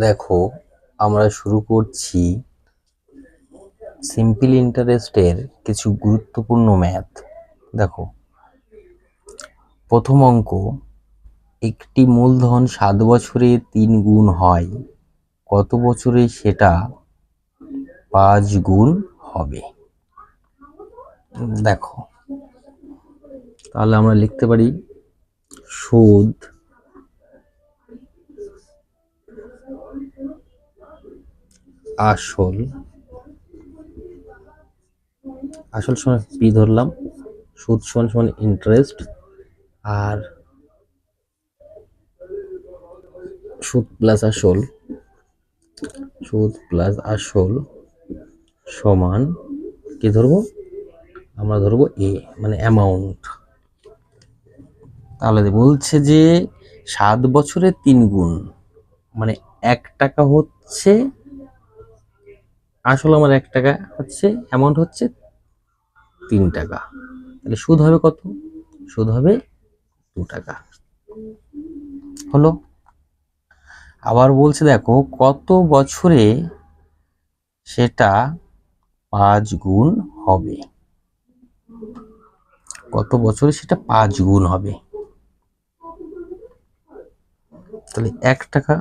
দেখো, আমরা শুরু করছি সিম্পল ইন্টারেস্টের কিছু গুরুত্বপূর্ণ ম্যাথ। দেখো, প্রথম অঙ্ক, একটি মূলধন 7 বছরে 3 গুণ হয়, কত বছরে সেটা 5 গুণ হবে? দেখো, তাহলে আমরা লিখতে পারি সুদ আসল আসল সমান পি ধরলাম, সুদ সমান সমান ইন্টারেস্ট, আর সুদ প্লাস আসল সমান কি ধরবো? আমরা ধরবো এ, মানে অ্যামাউন্ট। তাহলে বলছে যে 7 বছরে 3 গুণ, মানে 1 টাকা হচ্ছে আসল, আমার 1 টাকা হচ্ছে, অ্যামাউন্ট হচ্ছে 3 টাকা। তাহলে সুদ হবে কত? সুদ হবে 2 টাকা। হলো। আবার বলছে দেখো, কত বছরে সেটা 5 গুণ হবে? কত বছরে সেটা 5 গুণ হবে? তাহলে 1 টাকা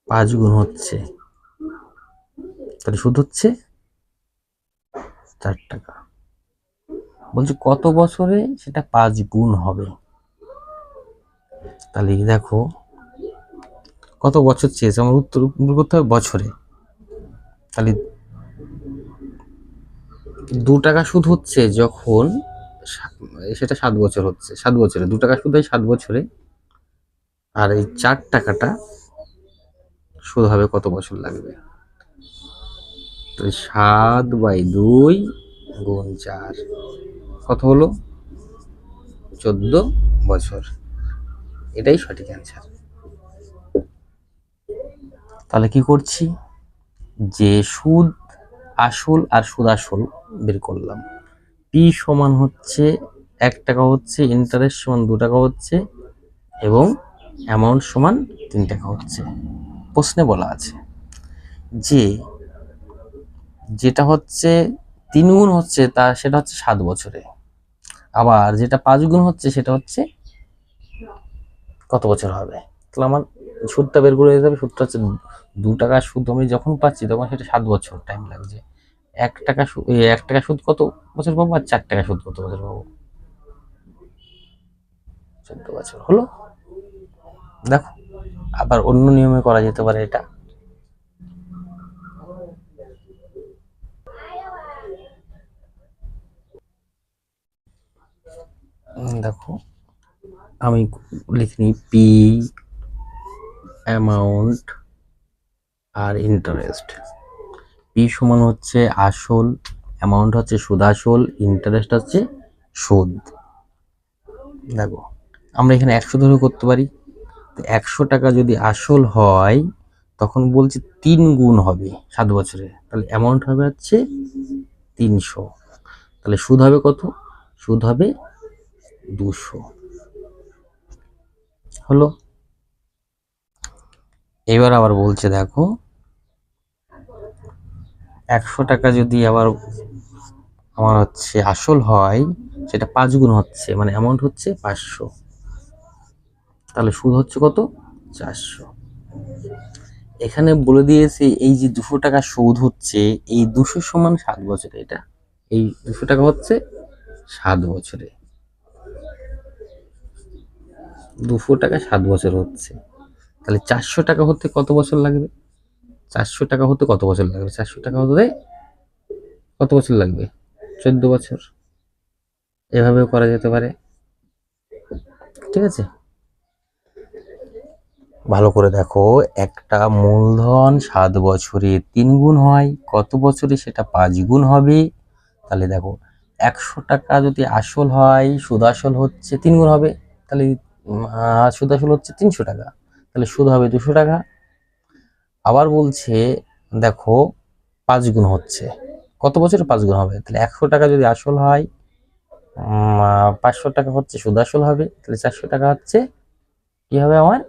5 গুণ হচ্ছে, তাহলে সুদ হচ্ছে 4 টাকা। বলছে কত বছরে সেটা 5 গুণ হবে? তাহলে দেখো, কত বছর চেয়েছে, আমার উত্তর করতে হবে বছরে। তাহলে 2 টাকা সুদ হচ্ছে যখন সেটা 7 বছর হচ্ছে, 7 বছরে 2 টাকা সুদ হয় 7 বছরে। আর এই 4 টাকাটা সুদ হবে কত বছর লাগবে? তো 7/2 গুণ 4 কত হলো? 14 বছর। এটাই সঠিক অ্যান্সার। তাহলে কি করছি, যে সুদ আসল আর সুদ আসল বের করলাম। পি সমান হচ্ছে 1 টাকা হচ্ছে, ইন্টারেস্ট সমান 2 টাকা হচ্ছে, এবং অ্যামাউন্ট সমান 3 টাকা হচ্ছে। প্রশ্নে বলা আছে যে যেটা হচ্ছে 3 গুণ হচ্ছে তা সেটা হচ্ছে 7 বছরে, আবার যেটা 5 গুণ হচ্ছে সেটা হচ্ছে কত বছর হবে? তাহলে আমার সুদটা বের করে দিতে হবে। সুদটা হচ্ছে 2 টাকা সুদ আমি যখন পাচ্ছি তখন সেটা 7 বছর টাইম লাগছে। 1 টাকা সুদ কত বছর পাবো, আর 4 টাকা সুদ কত বছর পাবো? 14 বছর। হলো। দেখো, আবার অন্য নিয়মে করা যেতে পারে এটা। দেখো, আমি লিখিনি পি অ্যামাউন্ট আর ইন্টারেস্ট। পি সমান হচ্ছে আসল, অ্যামাউন্ট হচ্ছে সুদ আসল, ইন্টারেস্ট হচ্ছে সুদ। দেখো, আমরা এখানে 100 ধরে করতে পারি। 100 টাকা যদি আসল হয় তখন বলছি 3 গুণ হবে 7 বছরে, তাহলে অ্যামাউন্ট হবে হচ্ছে 300। তাহলে সুদ হবে কত? সুদ হবে 200। হলো। এবার আবার বলছে দেখো, 100 টাকা যদি আবার আমার হচ্ছে আসল হয়, সেটা 5 গুণ হচ্ছে, মানে অ্যামাউন্ট হচ্ছে 500। তাহলে সুদ হচ্ছে কত? 400। এখানে বলে দিয়েছে এই যে 200 টাকা সুদ হচ্ছে, এই 200 সমান 7 বছরে, এটা এই 200 টাকা হচ্ছে 7 বছরে। 200 টাকা 7 বছর হচ্ছে, তাহলে 400 টাকা হতে কত বছর লাগবে? 400 টাকা হতে কত বছর লাগবে? 400 টাকা হতে কত বছর লাগবে? 14 বছর। এভাবেও করা যেতে পারে। ঠিক আছে, ভালো করে দেখো, একটা মূলধন 7 বছরে 3 গুণ হয়, কত বছরে সেটা 5 গুণ হবে? তাহলে দেখো, 100 টাকা যদি আসল হয়, সুদ আসল হচ্ছে 3 গুণ হবে, তাহলে সুদ আসল হচ্ছে 300 টাকা, তাহলে সুদ হবে 200 টাকা। আবার বলছে দেখো, 5 গুণ হচ্ছে, কত বছরে 5 গুণ হবে? তাহলে 100 টাকা যদি আসল হয়, 500 টাকা হচ্ছে সুদ আসল হবে, তাহলে 400 টাকা হচ্ছে কি হবে আমার?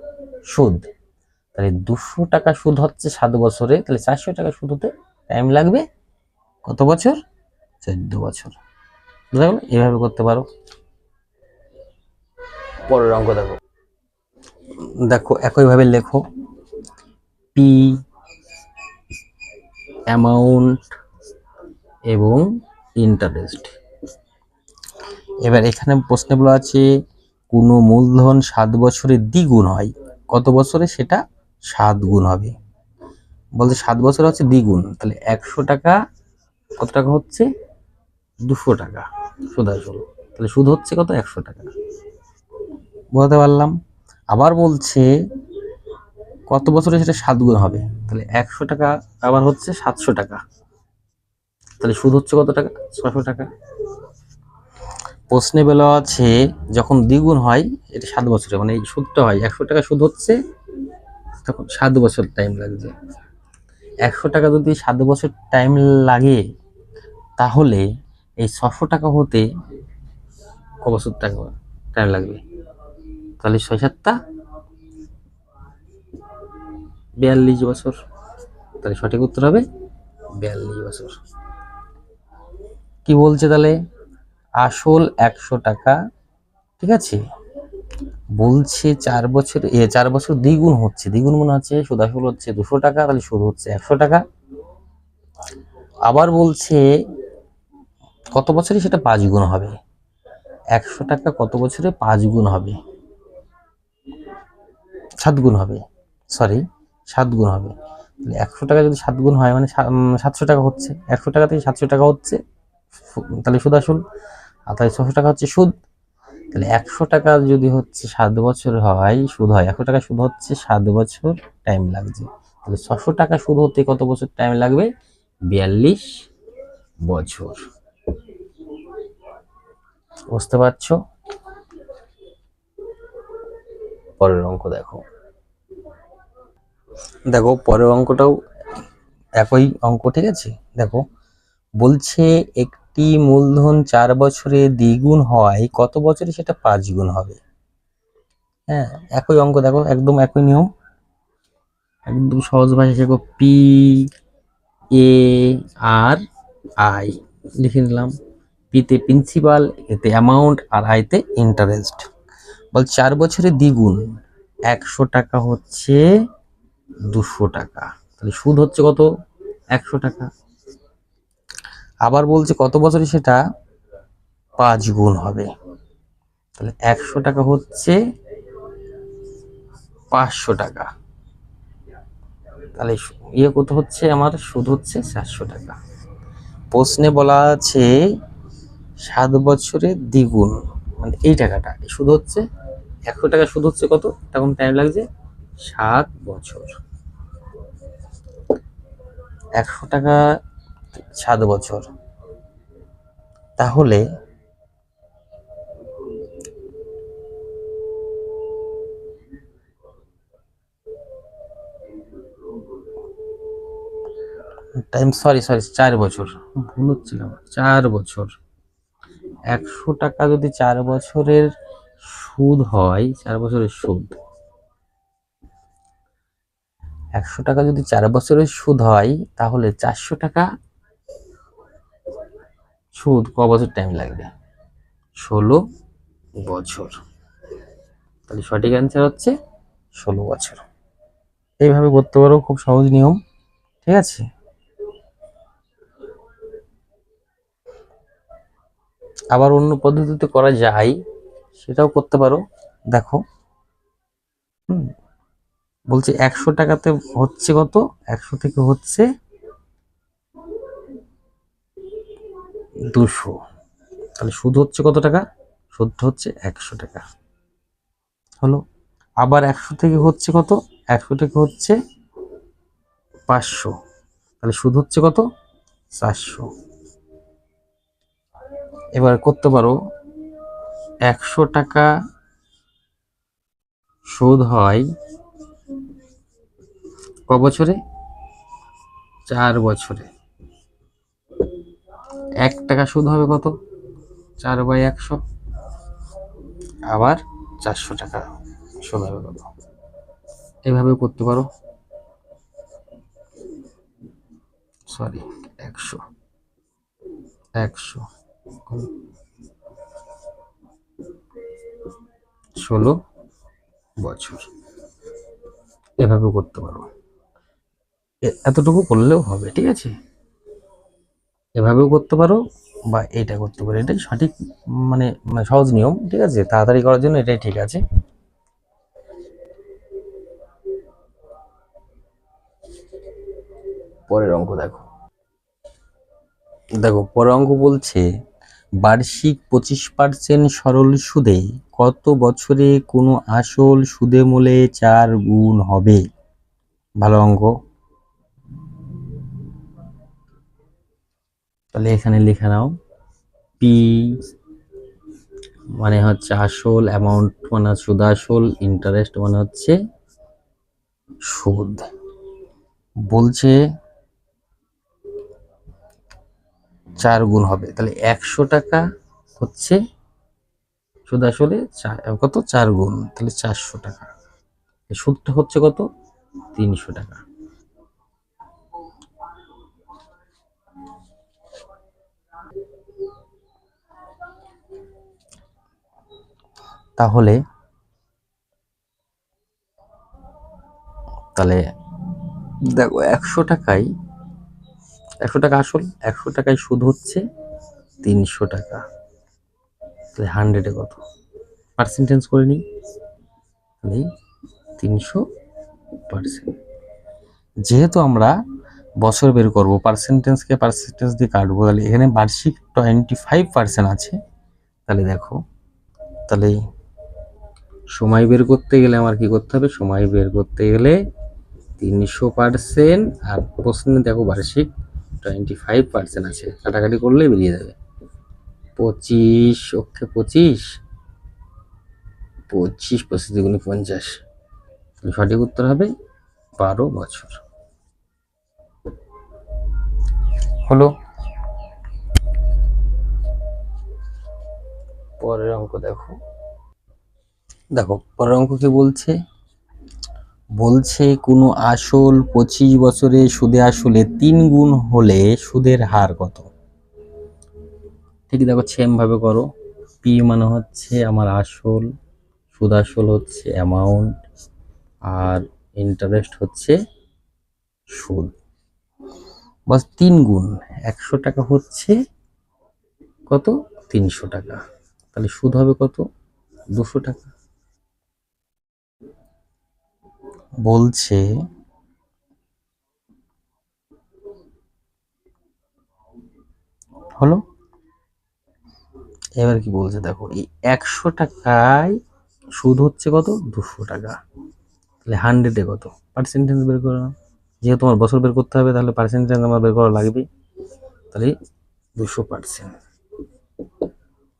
সুদ। তাহলে 200 টাকা সুদ হচ্ছে 7 বছরে, তাহলে 400 টাকা সুদ হতে টাইম লাগবে কত বছর? 14 বছর। বুঝা গেল? এইভাবে করতে পারো। পরের অঙ্ক দেখো। দেখো একইভাবে লেখো, পি অ্যামাউন্ট এবং ইন্টারেস্ট। এবার এখানে প্রশ্নে বলা আছে কোনো মূলধন 7 বছরে দ্বিগুণ হয়, কত বছরে সেটা 7 গুণ হবে। বলতে 7 বছর হচ্ছে দ্বিগুণ, তাহলে 100 টাকা কত টাকা হচ্ছে? 200 টাকা সুদ আসল। তাহলে সুদ হচ্ছে কত? 100 টাকা। বলতে পারলাম। আবার বলছে কত বছরে সেটা 7 গুণ হবে, তাহলে 100 টাকা আবার হচ্ছে 700 টাকা, তাহলে সুদ হচ্ছে কত টাকা? 600 টাকা। প্রশ্নে বলা আছে যখন দ্বিগুণ হয়, এটা 7 বছরে, মানে এই সুদটা হয় 100 টাকা সুদ হচ্ছে, তখন 7 বছর টাইম লাগছে। 100 টাকা যদি 7 বছর টাইম লাগে, তাহলে এই 600 টাকা হতে ক বছর টাইম লাগবে? তাহলে 6 × 7 = 42 বছর। তাহলে সঠিক উত্তর হবে 42 বছর। কি বলছে তাহলে? আসল 100 টাকা, ঠিক আছে, বলছে 4 বছর 4 বছর দ্বিগুণ হচ্ছে, দ্বিগুণ মনে হচ্ছে সুদ আসল হচ্ছে 200 টাকা, তাহলে সুদ হচ্ছে 100 টাকা। আবার বলছে কত বছরে সেটা 5 গুণ হবে। 100 টাকা কত বছরে 5 গুণ হবে? 7 গুণ হবে, সরি 7 গুণ হবে। 100 টাকা যদি 7 গুণ হয়, মানে 700 টাকা হচ্ছে, 100 টাকা থেকে 700 টাকা হচ্ছে, তাহলে সুদ আসল, আর তাহলে 600 টাকা হচ্ছে সুদ। তাহলে 100 টাকা যদি হচ্ছে 7 বছর হয়, সুদ হয় 100 টাকা, সুদ হচ্ছে 7 বছর টাইম লাগছে। তাহলে 600 টাকা সুদ হতে কত বছর টাইম লাগবে? 42 বছর। বুঝতে পারছো? পরের অঙ্ক দেখো। দেখো পরের অঙ্কটাও একই অঙ্ক, ঠিক আছে। দেখো বলছে একটি মূলধন 4 বছরে দ্বিগুণ হয়, কত বছরে সেটা 5 গুণ হবে। হ্যাঁ, একই অঙ্ক, দেখো একদম একই নিয়ম, একদম সহজ ভাষায় শেখো। পি এ আর আই লিখে নিলাম। পিতে প্রিন্সিপাল, এতে অ্যামাউন্ট, আর আইতে ইন্টারেস্ট। বল 4 বছরে দ্বিগুণ, 100 টাকা হচ্ছে 200 টাকা, তাহলে সুদ হচ্ছে কত? 100 টাকা। আবার বলছে কত বছরে সেটা 5 গুণ হবে, তাহলে 100 টাকা হচ্ছে 500 টাকা, তাহলে কত হচ্ছে আমার? সুদ হচ্ছে 400 টাকা। প্রশ্নে বলা আছে 7 বছরে দ্বিগুণ, মানে এই টাকাটা সুদ হচ্ছে 100 টাকা, সুদ হচ্ছে কত? তখন টাইম লাগছে 7 বছর। 100 টাকা 7 বছর, তাহলে টাইম, সরি 4 বছর, ভুল হচ্ছিল, 4 বছর। 100 টাকা যদি 4 বছরের সুদ হয়, 4 বছরের সুদ, 100 টাকা যদি 4 বছরের সুদ হয়, তাহলে 400 টাকা সুদ ক বছর টাইম লাগবে? 16 বছর। তাহলে সঠিক অ্যান্সার হচ্ছে 16 বছর। এইভাবে করতে পারো, খুব সহজ নিয়ম, ঠিক আছে। আবার অন্য পদ্ধতিতে করা যায়, সেটাও করতে পারো। দেখো বলছে 100 টাকাতে হচ্ছে কত? 100 থেকে হচ্ছে 200, তাহলে সুদ হচ্ছে কত টাকা? সুদ হচ্ছে 100 টাকা হলো। আবার 100 থেকে হচ্ছে কত? 100 থেকে হচ্ছে 500, তাহলে সুদ হচ্ছে কত? 400। এবার করতে পারো 100 টাকা সুদ হয় ক বছরে? 4 বছরে। 1 টাকা সুদ হবে কত? 4/100। আবার 400 টাকা সুদ হবে কত? এভাবে করতে পারো, সরি 100 100 16 বছর, এভাবে করতে পারো। এতটুকু করলেও হবে, ঠিক আছে। এভাবেও করতে পারো বা এটা করতে পারো, এটাই সঠিক, মানে সহজ নিয়ম, ঠিক আছে। তাড়াতাড়ি করার জন্য এটাই ঠিক আছে। পরের অঙ্ক দেখো, পরের অঙ্ক বলছে বার্ষিক 25% সরল সুদে কত বছরে কোনো আসল সুদে মূলে 4 গুণ হবে? ভালো অঙ্ক। তাহলে এখানে লিখে নাও, পি মানে হচ্ছে আসল, অ্যামাউন্ট মানে সুদ আসল, ইন্টারেস্ট মানে হচ্ছে সুদ। বলছে 4 গুণ হবে, তাহলে 100 টাকা হচ্ছে সুদ আসলে কত 4 গুণ, তাহলে 400 টাকা। সুদটা হচ্ছে কত? 300 টাকা। তাহলে দেখো 100 টাকায়, 100 টাকা আসল, 100 টাকায় সুদ হচ্ছে 300 টাকা। তাহলে 100-এ কত? পার্সেন্টেজ করে নিই, তাহলে 300%। যেহেতু আমরা বছর বের করবো, পার্সেন্টেজ দিয়ে কাটবো, তাহলে এখানে বার্ষিক 25% আছে। তাহলে দেখো, তাহলে সময় বের করতে গেলে আমার কি করতে হবে? সময় বের করতে গেলে 300%, আর প্রশ্নে দেখো বার্ষিক 25% আছে, কাটাকাটি করলে বেরিয়ে যাবে 25, ওকে 25 25 25 দুগুণে 50। সঠিক উত্তর হবে 12 বছর। হলো। পরের অঙ্ক দেখো, পরের অঙ্ক কি বলছে? বলছে কোনো আসল 25 বছরে সুদে আসলে 3 গুণ হলে সুদের হার কত? ঠিক দেখো, সেম ভাবে করো। পি মানে হচ্ছে আমার আসল, সুদ আসল হচ্ছে অ্যামাউন্ট, আর ইন্টারেস্ট হচ্ছে সুদ। বাস 3 গুণ, 100 টাকা হচ্ছে কত? 300 টাকা। তাহলে সুদ হবে কত? 200 টাকা। বলছে হলো। এবার কি বলছে দেখো, এই 100 টাকায় সুদ হচ্ছে কত? 200 টাকা। তাহলে 100-এ কত? পার্সেন্টেজ বের করো। যেহেতু তোমার বছর বের করতে হবে, তাহলে পার্সেন্টেজ আমার বের করা লাগবে। তাহলে 200%।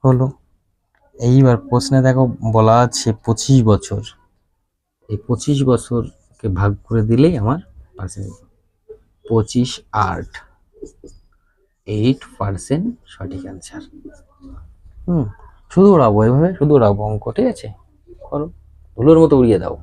হলো। এইবার প্রশ্নে দেখো বলা আছে 25 বছর, এই 25 বছরকে ভাগ করে দিলেই আমার পার্সেন্টেজ। 25 8 8% সঠিক অ্যান্সার। শুধু উড়াবো, এভাবে শুধু উড়াবো অঙ্ক, ঠিক আছে। করো, ধুলোর মতো উড়িয়ে দাও।